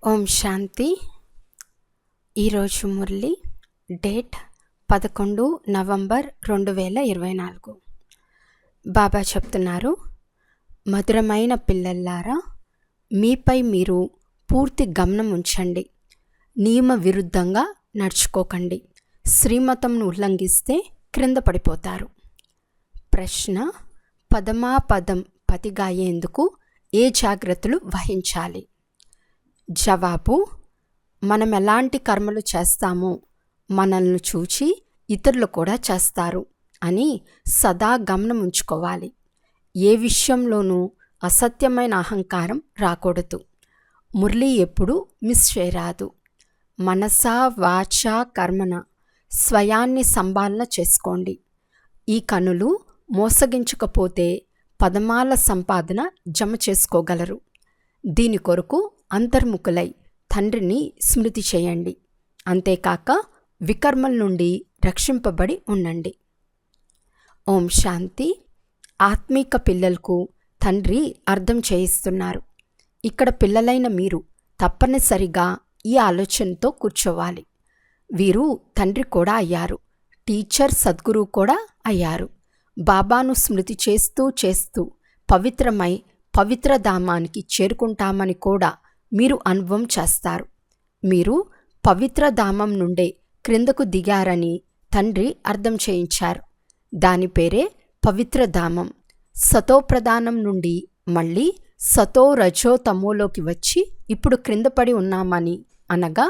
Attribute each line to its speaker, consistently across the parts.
Speaker 1: ఓం శాంతి. ఈరోజు Murali date 11 November 2024. బాబా చెప్తున్నారు, మధురమైన పిల్లల్లారా, మీపై మీరు పూర్తి గమనం ఉంచండి. నియమ విరుద్ధంగా నడుచుకోకండి. శ్రీమతంను ఉల్లంఘిస్తే క్రింద పడిపోతారు. ప్రశ్న: పదమాపదం పతిగా అయ్యేందుకు ఏ జాగ్రత్తలు వహించాలి? జవాబు: మనం ఎలాంటి కర్మలు చేస్తామో మనల్ని చూచి ఇతరులు కూడా చేస్తారు అని సదా గమనం ఉంచుకోవాలి. ఏ విషయంలోనూ అసత్యమైన అహంకారం రాకూడదు. మురళి ఎప్పుడు మిస్ చేయరాదు. మనసా వాచా కర్మన స్వయాన్ని సంభాలన చేసుకోండి. ఈ కనులు మోసగించకపోతే పదమాల సంపాదన జమ చేసుకోగలరు. దీని కొరకు అంతర్ముఖులై తండ్రిని స్మృతి చేయండి. అంతేకాక వికర్మల నుండి రక్షింపబడి ఉండండి. ఓం శాంతి. ఆత్మీక పిల్లలకు తండ్రి అర్థం చేయిస్తున్నారు. ఇక్కడ పిల్లలైన మీరు తప్పనిసరిగా ఈ ఆలోచనతో కూర్చోవాలి. వీరు తండ్రి కూడా అయ్యారు, టీచర్ సద్గురు కూడా అయ్యారు. బాబాను స్మృతి చేస్తూ చేస్తూ పవిత్రమై పవిత్ర ధామానికి చేరుకుంటామని కూడా మీరు అనుభవం చేస్తారు. మీరు పవిత్ర ధామం నుండే క్రిందకు దిగారని తండ్రి అర్థం చేయించారు. దాని పేరే పవిత్ర ధామం. సతో ప్రధానం నుండి మళ్ళీ సతో రజో తమోలోకి వచ్చి ఇప్పుడు క్రింద పడి ఉన్నామని, అనగా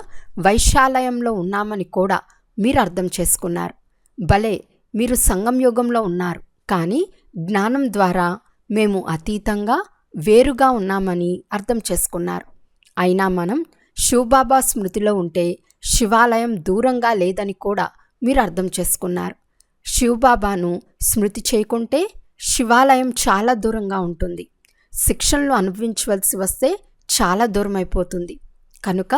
Speaker 1: వైశాలయంలో ఉన్నామని కూడా మీరు అర్థం చేసుకున్నారు. భలే, మీరు సంగం యుగంలో ఉన్నారు, కానీ జ్ఞానం ద్వారా మేము అతీతంగా వేరుగా ఉన్నామని అర్థం చేసుకున్నారు. అయినా మనం శివబాబా స్మృతిలో ఉంటే శివాలయం దూరంగా లేదని కూడా మీరు అర్థం చేసుకున్నారు. శివబాబాను స్మృతి చేయకుంటే శివాలయం చాలా దూరంగా ఉంటుంది. శిక్షణలు అనుభవించవలసి వస్తే చాలా దూరం అయిపోతుంది. కనుక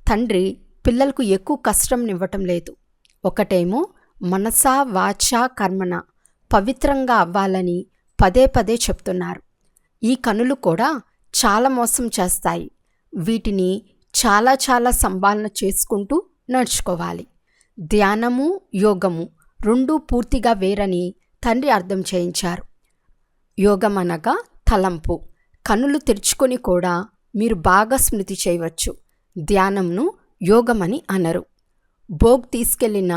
Speaker 1: తండ్రి పిల్లలకు ఎక్కువ కష్టంనివ్వటం లేదు. ఒకటేమో మనసా వాచా కర్మన పవిత్రంగా అవ్వాలని పదే పదే చెప్తున్నారు. ఈ కనులు కూడా చాలా మోసం చేస్తాయి. వీటిని చాలా చాలా సంభాలన చేసుకుంటూ నడుచుకోవాలి. ధ్యానము యోగము రెండూ పూర్తిగా వేరని తండ్రి అర్థం చేయించారు. యోగం అనగా తలంపు. కనులు తెరుచుకొని కూడా మీరు బాగా స్మృతి చేయవచ్చు. ధ్యానంను యోగమని అనరు. భోగ్ తీసుకెళ్లిన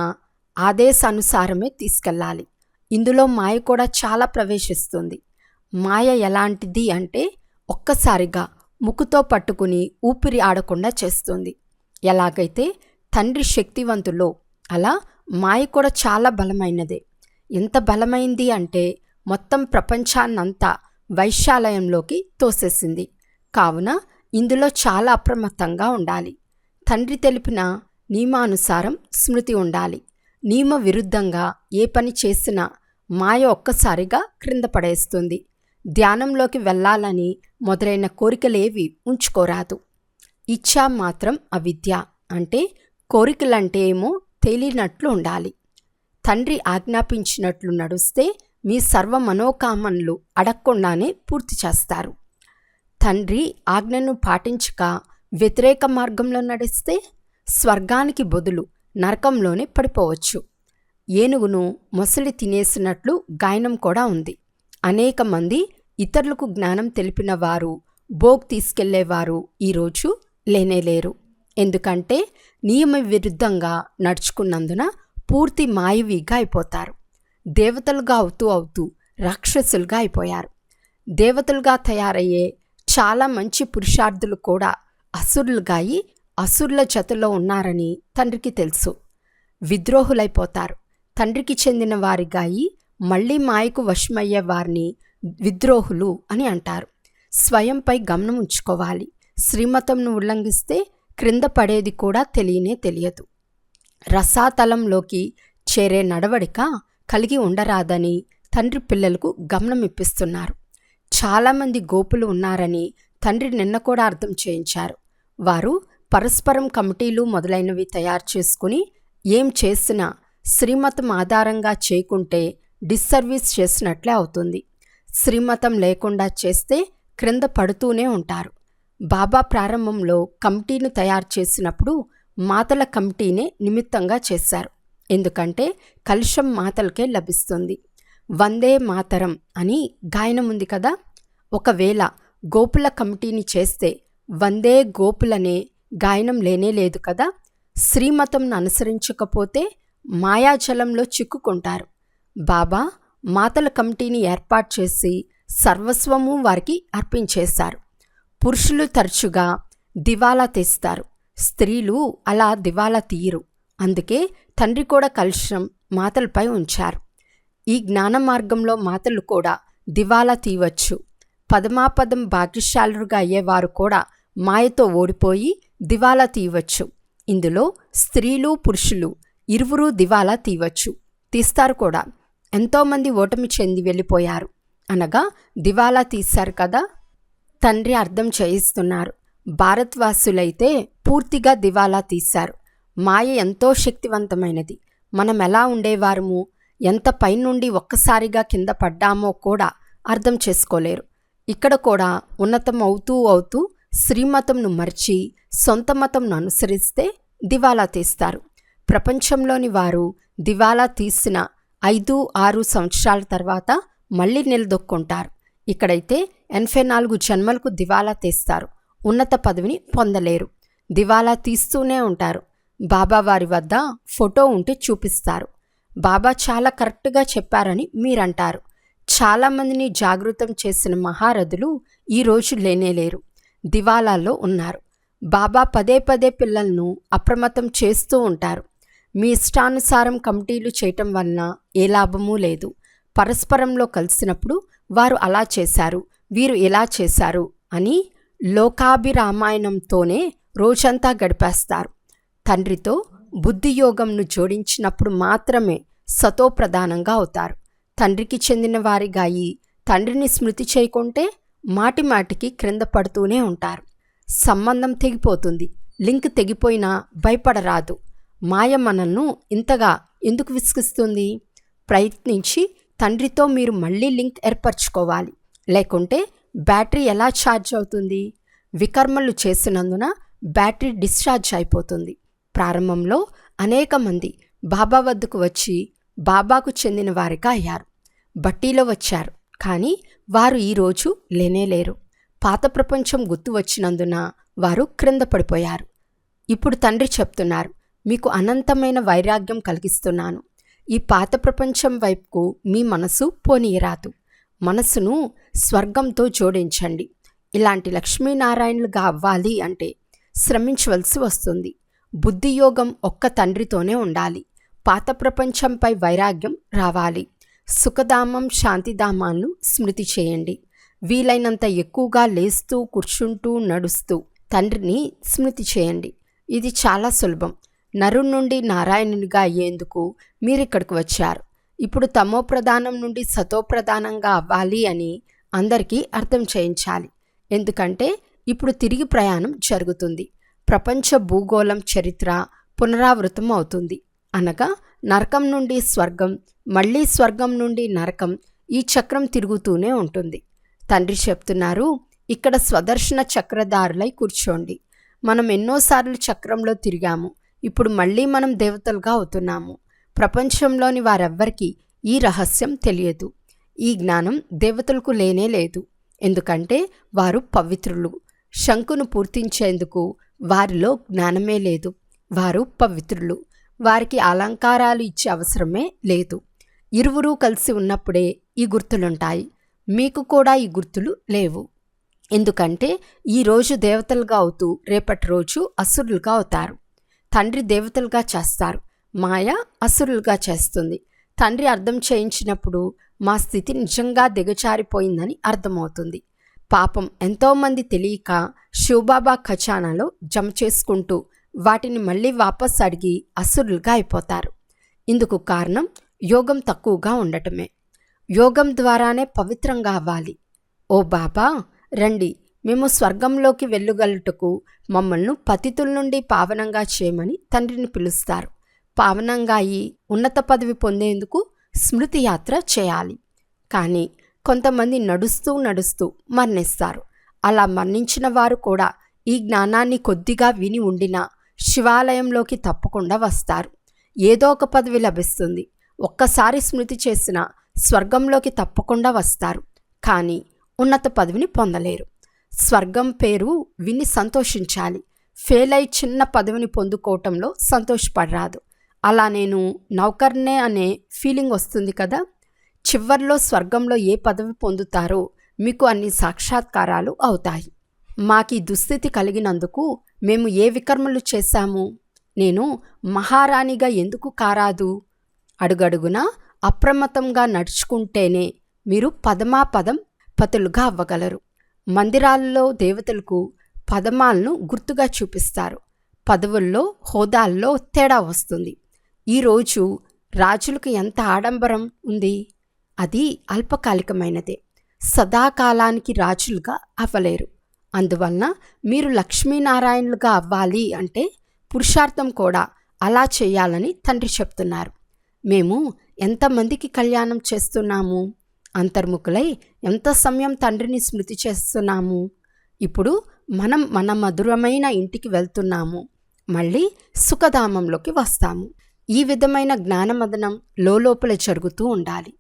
Speaker 1: ఆదేశానుసారమే తీసుకెళ్ళాలి. ఇందులో మాయ కూడా చాలా ప్రవేశిస్తుంది. మాయ ఎలాంటిది అంటే ఒక్కసారిగా ముక్కుతో పట్టుకుని ఊపిరి ఆడకుండా చేస్తుంది. ఎలాగైతే తండ్రి శక్తివంతులో అలా మాయ కూడా చాలా బలమైనదే. ఎంత బలమైంది అంటే మొత్తం ప్రపంచాన్నంతా వైశాలయంలోకి తోసేసింది. కావున ఇందులో చాలా అప్రమత్తంగా ఉండాలి. తండ్రి తెలిపిన నియమానుసారం స్మృతి ఉండాలి. నియమ విరుద్ధంగా ఏ పని చేసినా మాయ ఒక్కసారిగా క్రింద పడేస్తుంది. ధ్యానంలోకి వెళ్ళాలని మొదలైన కోరికలేవి ఉంచుకోరాదు. ఇచ్ఛా మాత్రం అవిద్య, అంటే కోరికలంటే ఏమో తేలినట్లు ఉండాలి. తండ్రి ఆజ్ఞాపించినట్లు నడుస్తే మీ సర్వ మనోకామనలు అడగకుండానే పూర్తి చేస్తారు. తండ్రి ఆజ్ఞను పాటించక వ్యతిరేక మార్గంలో నడిస్తే స్వర్గానికి బదులు నరకంలోనే పడిపోవచ్చు. ఏనుగును మొసలి తినేసినట్లు గాయనం కూడా ఉంది. అనేక మంది ఇతరులకు జ్ఞానం తెలిపిన వారు, భోగ్ తీసుకెళ్లేవారు ఈరోజు లేనేలేరు. ఎందుకంటే నియమ విరుద్ధంగా నడుచుకున్నందున పూర్తి మాయవిగా అయిపోతారు. దేవతలుగా అవుతూ రాక్షసులుగా అయిపోయారు. దేవతలుగా తయారయ్యే చాలా మంచి పురుషార్థులు కూడా అసురులుగా అయి అసురుల జతలో ఉన్నారని తండ్రికి తెలుసు. విద్రోహులైపోతారు. తండ్రికి చెందిన వారిగా అయి మళ్లీ మాయకు వశమయ్యే వారిని విద్రోహులు అని అంటారు. స్వయంపై గమనం ఉంచుకోవాలి. శ్రీమతంను ఉల్లంఘిస్తే క్రింద పడేది కూడా తెలియదు. రసాతలంలోకి చేరే నడవడిక కలిగి ఉండరాదని తండ్రి పిల్లలకు గమనం ఇప్పిస్తున్నారు. చాలామంది గోపులు ఉన్నారని తండ్రి నిన్న కూడా అర్థం చేయించారు. వారు పరస్పరం కమిటీలు మొదలైనవి తయారు చేసుకుని ఏం చేసినా శ్రీమతం ఆధారంగా చేయకుంటే డిస్సర్వీస్ చేసినట్లే అవుతుంది. శ్రీమతం లేకుండా చేస్తే క్రింద పడుతూనే ఉంటారు. బాబా ప్రారంభంలో కమిటీను తయారు చేసినప్పుడు మాతల కమిటీనే నిమిత్తంగా చేశారు. ఎందుకంటే కలుషం మాతలకే లభిస్తుంది. వందే మాతరం అని గాయనం ఉంది కదా. ఒకవేళ గోపుల కమిటీని చేస్తే వందే గోపులనే గాయనం లేనే లేదు కదా. శ్రీమతంను అనుసరించకపోతే మాయాజలంలో చిక్కుకుంటారు. బాబా మాతల కమిటీని ఏర్పాటు చేసి సర్వస్వము వారికి అర్పించేశారు. పురుషులు తరచుగా దివాలా తీస్తారు, స్త్రీలు అలా దివాలా తీయరు. అందుకే తండ్రి కూడా కలుషం మాతలపై ఉంచారు. ఈ జ్ఞాన మార్గంలో మాతలు కూడా దివాలా తీయవచ్చు. పదమాపదం భాగ్యశాలుగా అయ్యేవారు కూడా మాయతో ఓడిపోయి దివాలా తీయవచ్చు. ఇందులో స్త్రీలు పురుషులు ఇరువురూ దివాలా తీయవచ్చు, తీస్తారు కూడా. ఎంతోమంది ఓటమి చెంది వెళ్ళిపోయారు, అనగా దివాలా తీశారు కదా. తండ్రి అర్థం చేయిస్తున్నారు. భారత్వాసులైతే పూర్తిగా దివాలా తీశారు. మాయ ఎంతో శక్తివంతమైనది. మనం ఎలా ఉండేవారము, ఎంత పైనుండి ఒక్కసారిగా కింద పడ్డామో కూడా అర్థం చేసుకోలేరు. ఇక్కడ కూడా ఉన్నతం అవుతూ అవుతూ శ్రీమతంను మర్చి సొంత మతంను అనుసరిస్తే దివాలా తీస్తారు. ప్రపంచంలోని వారు దివాలా తీసిన 5-6 సంవత్సరాల తర్వాత మళ్ళీ నిలదొక్కుంటారు. ఇక్కడైతే 84 జన్మలకు దివాలా తీస్తారు. ఉన్నత పదవిని పొందలేరు. దివాలా తీస్తూనే ఉంటారు. బాబా వారి వద్ద ఫోటో ఉంటే చూపిస్తారు. బాబా చాలా కరెక్ట్గా చెప్పారని మీరంటారు. చాలామందిని జాగృతం చేసిన మహారథులు ఈరోజు లేనేలేరు, దివాలాల్లో ఉన్నారు. బాబా పదే పదే పిల్లలను అప్రమత్తం చేస్తూ ఉంటారు. మీ ఇష్టానుసారం కమిటీలు చేయటం వలన ఏ లాభమూ లేదు. పరస్పరంలో కలిసినప్పుడు వారు అలా చేశారు, వీరు ఇలా చేశారు అని లోకాభిరామాయణంతోనే రోజంతా గడిపేస్తారు. తండ్రితో బుద్ధియోగంను జోడించినప్పుడు మాత్రమే సతోప్రధానంగా అవుతారు. తండ్రికి చెందిన వారిగా అయి తండ్రిని స్మృతి చేయకుంటే మాటి మాటికి క్రింద పడుతూనే ఉంటారు. సంబంధం తెగిపోతుంది. లింక్ తెగిపోయినా భయపడరాదు. మాయ మనల్ని ఇంతగా ఎందుకు విసిగిస్తుంది? ప్రయత్నించి తండ్రితో మీరు మళ్ళీ లింక్ ఏర్పరచుకోవాలి. లేకుంటే బ్యాటరీ ఎలా ఛార్జ్ అవుతుంది? వికర్మలు చేసినందున బ్యాటరీ డిశ్చార్జ్ అయిపోతుంది. ప్రారంభంలో అనేక మంది బాబా వద్దకు వచ్చి బాబాకు చెందిన వారిగా అయ్యారు. బట్టీలో వచ్చారు, కానీ వారు ఈరోజు లేనేలేరు. పాత ప్రపంచం గుర్తు వచ్చినందున వారు క్రింద పడిపోయారు. ఇప్పుడు తండ్రి చెప్తున్నారు, మీకు అనంతమైన వైరాగ్యం కలిగిస్తున్నాను. ఈ పాత ప్రపంచం వైపుకు మీ మనసు పోనీయరాదు. మనసును స్వర్గంతో జోడించండి. ఇలాంటి లక్ష్మీనారాయణులుగా అవ్వాలి అంటే శ్రమించవలసి వస్తుంది. బుద్ధియోగం ఒక్క తండ్రితోనే ఉండాలి. పాత ప్రపంచంపై వైరాగ్యం రావాలి. సుఖధామం శాంతిధామాలను స్మృతి చేయండి. వీలైనంత ఎక్కువగా లేస్తూ కూర్చుంటూ నడుస్తూ తండ్రిని స్మృతి చేయండి. ఇది చాలా సులభం. నరుడి నుండి నారాయణునిగా అయ్యేందుకు మీరిక్కడికి వచ్చారు. ఇప్పుడు తమోప్రధానం నుండి సతోప్రధానంగా అవ్వాలి అని అందరికీ అర్థం చేయించాలి. ఎందుకంటే ఇప్పుడు తిరిగి ప్రయాణం జరుగుతుంది. ప్రపంచ భూగోళం చరిత్ర పునరావృతం అవుతుంది. అనగా నరకం నుండి స్వర్గం, మళ్ళీ స్వర్గం నుండి నరకం, ఈ చక్రం తిరుగుతూనే ఉంటుంది. తండ్రి చెప్తున్నారు, ఇక్కడ స్వదర్శన చక్రధారులై కూర్చోండి. మనం ఎన్నోసార్లు చక్రంలో తిరిగాము. ఇప్పుడు మళ్ళీ మనం దేవతలుగా అవుతున్నాము. ప్రపంచంలోని వారెవ్వరికీ ఈ రహస్యం తెలియదు. ఈ జ్ఞానం దేవతలకు లేనే లేదు. ఎందుకంటే వారు పవిత్రులు. శంకును పూర్తించేందుకు వారిలో జ్ఞానమే లేదు. వారు పవిత్రులు. వారికి అలంకారాలు ఇచ్చే అవసరమే లేదు. ఇరువురూ కలిసి ఉన్నప్పుడే ఈ గుర్తులుంటాయి. మీకు కూడా ఈ గుర్తులు లేవు. ఎందుకంటే ఈరోజు దేవతలుగా అవుతూ రేపటి రోజు అసురులుగా అవుతారు. తండ్రి దేవతలుగా చేస్తారు, మాయ అసురులుగా చేస్తుంది. తండ్రి అర్థం చేయించినప్పుడు మా స్థితి నిజంగా దిగజారిపోయిందని అర్థమవుతుంది. పాపం ఎంతోమంది తెలియక శివబాబా ఖజానాలో జమ చేసుకుంటూ వాటిని మళ్ళీ వాపస్ అడిగి అసురులుగా అయిపోతారు. ఇందుకు కారణం యోగం తక్కువగా ఉండటమే. యోగం ద్వారానే పవిత్రంగా అవ్వాలి. ఓ బాబా రండి, మేము స్వర్గంలోకి వెళ్ళగలుటకు మమ్మల్ని పతితుల నుండి పావనంగా చేయమని తండ్రిని పిలుస్తారు. పావనంగా అయి ఉన్నత పదవి పొందేందుకు స్మృతి యాత్ర చేయాలి. కానీ కొంతమంది నడుస్తూ నడుస్తూ మరణిస్తారు. అలా మరణించిన వారు కూడా ఈ జ్ఞానాన్ని కొద్దిగా విని ఉండినా శివాలయంలోకి తప్పకుండా వస్తారు. ఏదో ఒక పదవి లభిస్తుంది. ఒక్కసారి స్మృతి చేసినా స్వర్గంలోకి తప్పకుండా వస్తారు. కానీ ఉన్నత పదవిని పొందలేరు. స్వర్గం పేరు విని సంతోషించాలి. ఫెయిల్ అయి చిన్న పదవిని పొందుకోవటంలో సంతోషపడరాదు. అలా నేను నౌకర్నే అనే ఫీలింగ్ వస్తుంది కదా. చివర్లో స్వర్గంలో ఏ పదవి పొందుతారో మీకు అన్ని సాక్షాత్కారాలు అవుతాయి. మాకీ దుస్థితి కలిగినందుకు మేము ఏ వికర్మలు చేశాము? నేను మహారాణిగా ఎందుకు కారాదు? అడుగడుగునా అప్రమత్తంగా నడుచుకుంటేనే మీరు పదమాపదం పతులుగా అవ్వగలరు. మందిరాల్లో దేవతలకు పదమాలను గుర్తుగా చూపిస్తారు. పదవుల్లో హోదాల్లో తేడా వస్తుంది. ఈరోజు రాజులకు ఎంత ఆడంబరం ఉంది, అది అల్పకాలికమైనదే. సదాకాలానికి రాజులుగా అవ్వలేరు. అందువలన మీరు లక్ష్మీనారాయణులుగా అవ్వాలి అంటే పురుషార్థం కూడా అలా చేయాలని తండ్రి చెప్తున్నారు. మేము ఎంతమందికి కళ్యాణం చేస్తున్నాము? అంతర్ముఖులై ఎంత సమయం తండ్రిని స్మృతి చేస్తున్నాము? ఇప్పుడు మనం మన మధురమైన ఇంటికి వెళ్తున్నాము. మళ్ళీ సుఖధామంలోకి వస్తాము. ఈ విధమైన జ్ఞానమదనం లోపల జరుగుతూ ఉండాలి.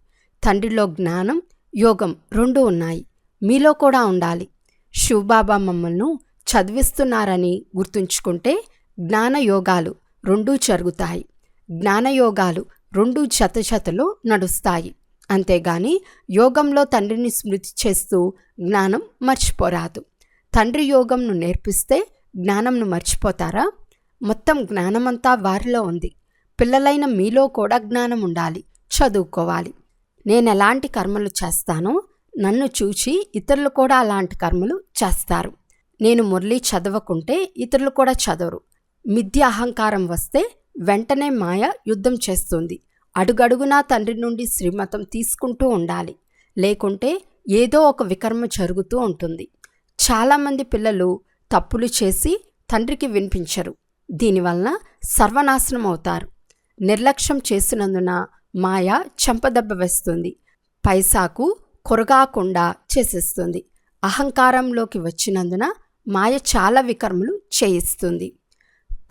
Speaker 1: తండ్రిలో జ్ఞానం యోగం రెండూ ఉన్నాయి. మీలో కూడా ఉండాలి. శివబాబా మమ్మల్ని చదివిస్తున్నారని గుర్తుంచుకుంటే జ్ఞానయోగాలు రెండూ జరుగుతాయి. జ్ఞానయోగాలు రెండూ జతలో నడుస్తాయి. అంతేగాని యోగంలో తండ్రిని స్మృతి చేస్తూ జ్ఞానం మర్చిపోరాదు. తండ్రి యోగంను నేర్పిస్తే జ్ఞానంను మర్చిపోతారా? మొత్తం జ్ఞానమంతా వారిలో ఉంది. పిల్లలైన మీలో కూడా జ్ఞానం ఉండాలి. చదువుకోవాలి. నేనెలాంటి కర్మలు చేస్తానో నన్ను చూచి ఇతరులు కూడా అలాంటి కర్మలు చేస్తారు. నేను మురళి చదవకుంటే ఇతరులు కూడా చదవరు. మిథ్య అహంకారం వస్తే వెంటనే మాయ యుద్ధం చేస్తుంది. అడుగడుగునా తండ్రి నుండి శ్రీమతం తీసుకుంటూ ఉండాలి. లేకుంటే ఏదో ఒక వికర్మ జరుగుతూ ఉంటుంది. చాలామంది పిల్లలు తప్పులు చేసి తండ్రికి వినిపించరు. దీనివలన సర్వనాశనం అవుతారు. నిర్లక్ష్యం చేసినందున మాయ చెంపదెబ్బ వేస్తుంది. పైసాకు కొరగాకుండా చేసేస్తుంది. అహంకారంలోకి వచ్చినందున మాయ చాలా వికర్మలు చేయిస్తుంది.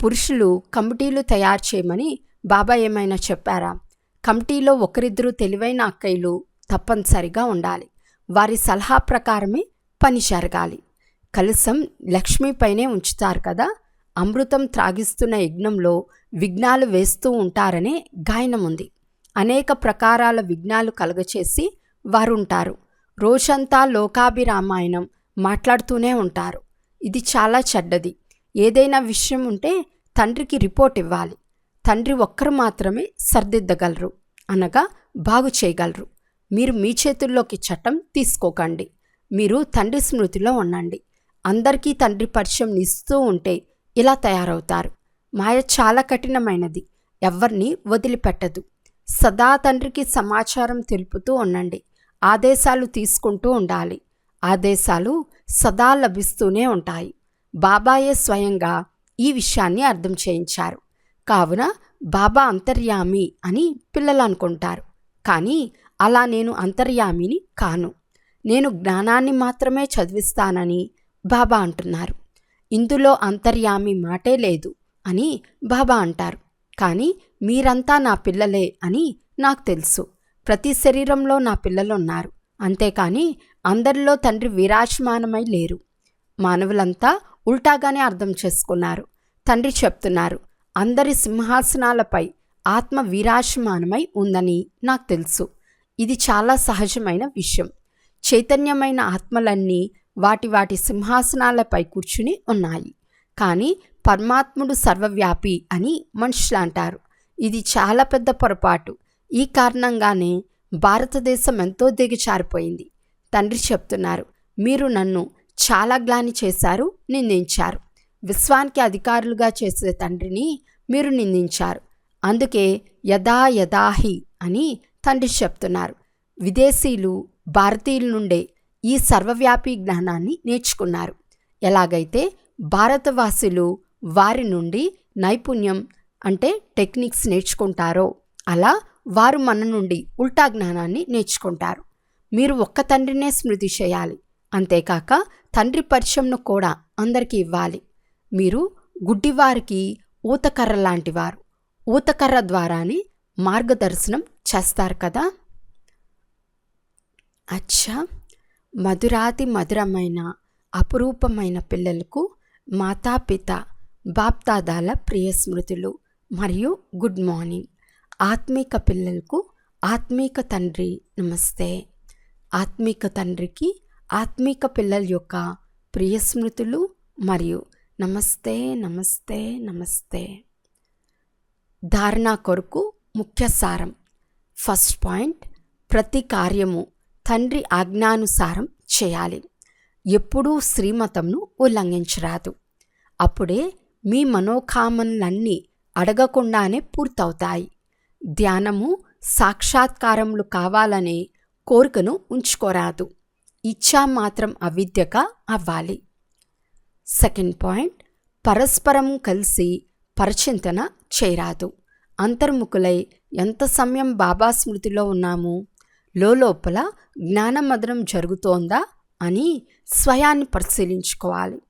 Speaker 1: పురుషులు కమిటీలు తయారు చేయమని బాబా ఏమైనా చెప్పారా? కమిటీలో ఒకరిద్దరు తెలివైన అక్కయ్యలు తప్పనిసరిగా ఉండాలి. వారి సలహా ప్రకారమే పని జరగాలి. కలశం లక్ష్మీపైనే ఉంచుతారు కదా. అమృతం త్రాగిస్తున్న యజ్ఞంలో విఘ్నాలు వేస్తూ ఉంటారనే గాయనం ఉంది. అనేక ప్రకారాల విఘ్నాలు కలగచేసి వారుంటారు. రోజంతా లోకాభిరామాయణం మాట్లాడుతూనే ఉంటారు. ఇది చాలా చెడ్డది. ఏదైనా విషయం ఉంటే తండ్రికి రిపోర్ట్ ఇవ్వాలి. తండ్రి ఒక్కరు మాత్రమే సర్దిద్దగలరు, అనగా బాగు చేయగలరు. మీరు మీ చేతుల్లోకి చట్టం తీసుకోకండి. మీరు తండ్రి స్మృతిలో ఉండండి. అందరికీ తండ్రి పరిచయం ఇస్తూ ఉంటే ఇలా తయారవుతారు. మాయ చాలా కఠినమైనది. ఎవ్వరినీ వదిలిపెట్టదు. సదా తండ్రికి సమాచారం తెలుపుతూ ఉండండి. ఆదేశాలు తీసుకుంటూ ఉండాలి. ఆదేశాలు సదా లభిస్తూనే ఉంటాయి. బాబాయే స్వయంగా ఈ విషయాన్ని అర్థం చేయించారు. కావున బాబా అంతర్యామి అని పిల్లలు అనుకుంటారు. కానీ అలా నేను అంతర్యామిని కాను. నేను జ్ఞానాన్ని మాత్రమే చదివిస్తానని బాబా అంటున్నారు. ఇందులో అంతర్యామి మాటే లేదు అని బాబా అంటారు. కానీ మీరంతా నా పిల్లలే అని నాకు తెలుసు. ప్రతి శరీరంలో నా పిల్లలు ఉన్నారు. అంతేకాని అందరిలో తండ్రి విరాజమానమై లేరు. మానవులంతా ఉల్టాగానే అర్థం చేసుకున్నారు. తండ్రి చెప్తున్నారు, అందరి సింహాసనాలపై ఆత్మ విరాజమానమై ఉందని నాకు తెలుసు. ఇది చాలా సహజమైన విషయం. చైతన్యమైన ఆత్మలన్నీ వాటి వాటి సింహాసనాలపై కూర్చుని ఉన్నాయి. కానీ పరమాత్ముడు సర్వవ్యాపి అని మనుషులు అంటారు. ఇది చాలా పెద్ద పొరపాటు. ఈ కారణంగానే భారతదేశం ఎంతో దిగజారిపోయింది. తండ్రి చెప్తున్నారు, మీరు నన్ను చాలా గ్లాని చేశారు, నిందించారు. విశ్వానికి అధికారులుగా చేసే తండ్రిని మీరు నిందించారు. అందుకే యదా యదాహి అని తండ్రి చెప్తున్నారు. విదేశీయులు భారతీయుల నుండే ఈ సర్వవ్యాపీ జ్ఞానాన్ని నేర్చుకున్నారు. ఎలాగైతే భారతవాసులు వారి నుండి నైపుణ్యం అంటే టెక్నిక్స్ నేర్చుకుంటారో అలా వారు మన నుండి ఉల్టా జ్ఞానాన్ని నేర్చుకుంటారు. మీరు ఒక్క తండ్రినే స్మృతి చేయాలి. అంతేకాక తండ్రి పరిచయంను కూడా అందరికీ ఇవ్వాలి. మీరు గుడ్డివారికి ఊతకర్ర లాంటివారు. ఊతకర్ర ద్వారానే మార్గదర్శనం చేస్తారు కదా. అచ్చా, మధురాతి మధురమైన అపురూపమైన పిల్లలకు మాతాపిత బాప్దాదాల ప్రియ స్మృతులు మరియు గుడ్ మార్నింగ్. ఆత్మీక పిల్లలకు ఆత్మీక తండ్రి నమస్తే. ఆత్మీక తండ్రికి ఆత్మీక పిల్లల యొక్క ప్రియ స్మృతులు మరియు నమస్తే నమస్తే నమస్తే. ధారణ కొరకు ముఖ్య సారం. ఫస్ట్ పాయింట్, ప్రతి కార్యము తండ్రి ఆజ్ఞానుసారం చేయాలి. ఎప్పుడూ శ్రీమతంను ఉల్లంఘించరాదు. అప్పుడే మీ మనోకామనలన్నీ అడగకుండానే పూర్తవుతాయి. ధ్యానము సాక్షాత్కారములు కావాలనే కోరికను ఉంచుకోరాదు. ఇచ్చా మాత్రం అవిద్యగా అవ్వాలి. సెకండ్ పాయింట్, పరస్పరం కలిసి పరచింతన చేయరాదు. అంతర్ముఖులై ఎంత సమయం బాబా స్మృతిలో ఉన్నాము, లోపల జ్ఞానమదనం జరుగుతోందా అని స్వయాన్ని పరిశీలించుకోవాలి.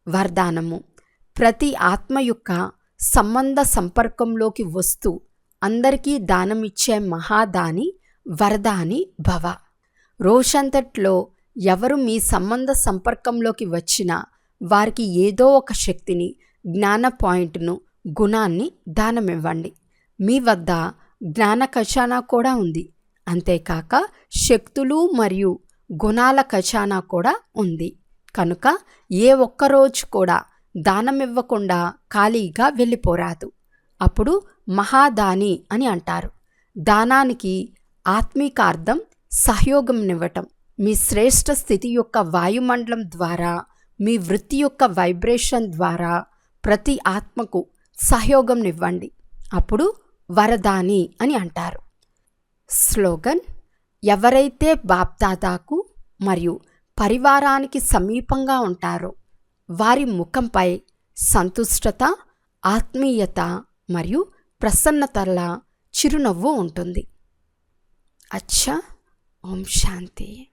Speaker 1: వరదానము, ప్రతి ఆత్మ యొక్క సంబంధ సంపర్కంలోకి వస్తూ అందరికీ దానమిచ్చే మహాదాని వరదాని భవ. రోజంతట్లో ఎవరు మీ సంబంధ సంపర్కంలోకి వచ్చినా వారికి ఏదో ఒక శక్తిని, జ్ఞాన పాయింట్ను, గుణాన్ని దానమివ్వండి. మీ వద్ద జ్ఞాన ఖజానా కూడా ఉంది. అంతేకాక శక్తులు మరియు గుణాల ఖజానా కూడా ఉంది. కనుక ఏ ఒక్కరోజు కూడా దానమివ్వకుండా ఖాళీగా వెళ్ళిపోరాదు. అప్పుడు మహాదాని అని అంటారు. దానానికి ఆత్మీక అర్థం సహయోగంనివ్వటం. మీ శ్రేష్ఠ స్థితి యొక్క వాయుమండలం ద్వారా, మీ వృత్తి యొక్క వైబ్రేషన్ ద్వారా ప్రతి ఆత్మకు సహయోగంనివ్వండి. అప్పుడు వరదాని అని అంటారు. స్లోగన్, ఎవరైతే బాప్దాదాకు మరియు పరివారానికి సమీపంగా ఉంటారో వారి ముఖంపై సంతుష్టత, ఆత్మీయత మరియు ప్రసన్నతల చిరునవ్వు ఉంటుంది. అచ్చా, ఓం శాంతి.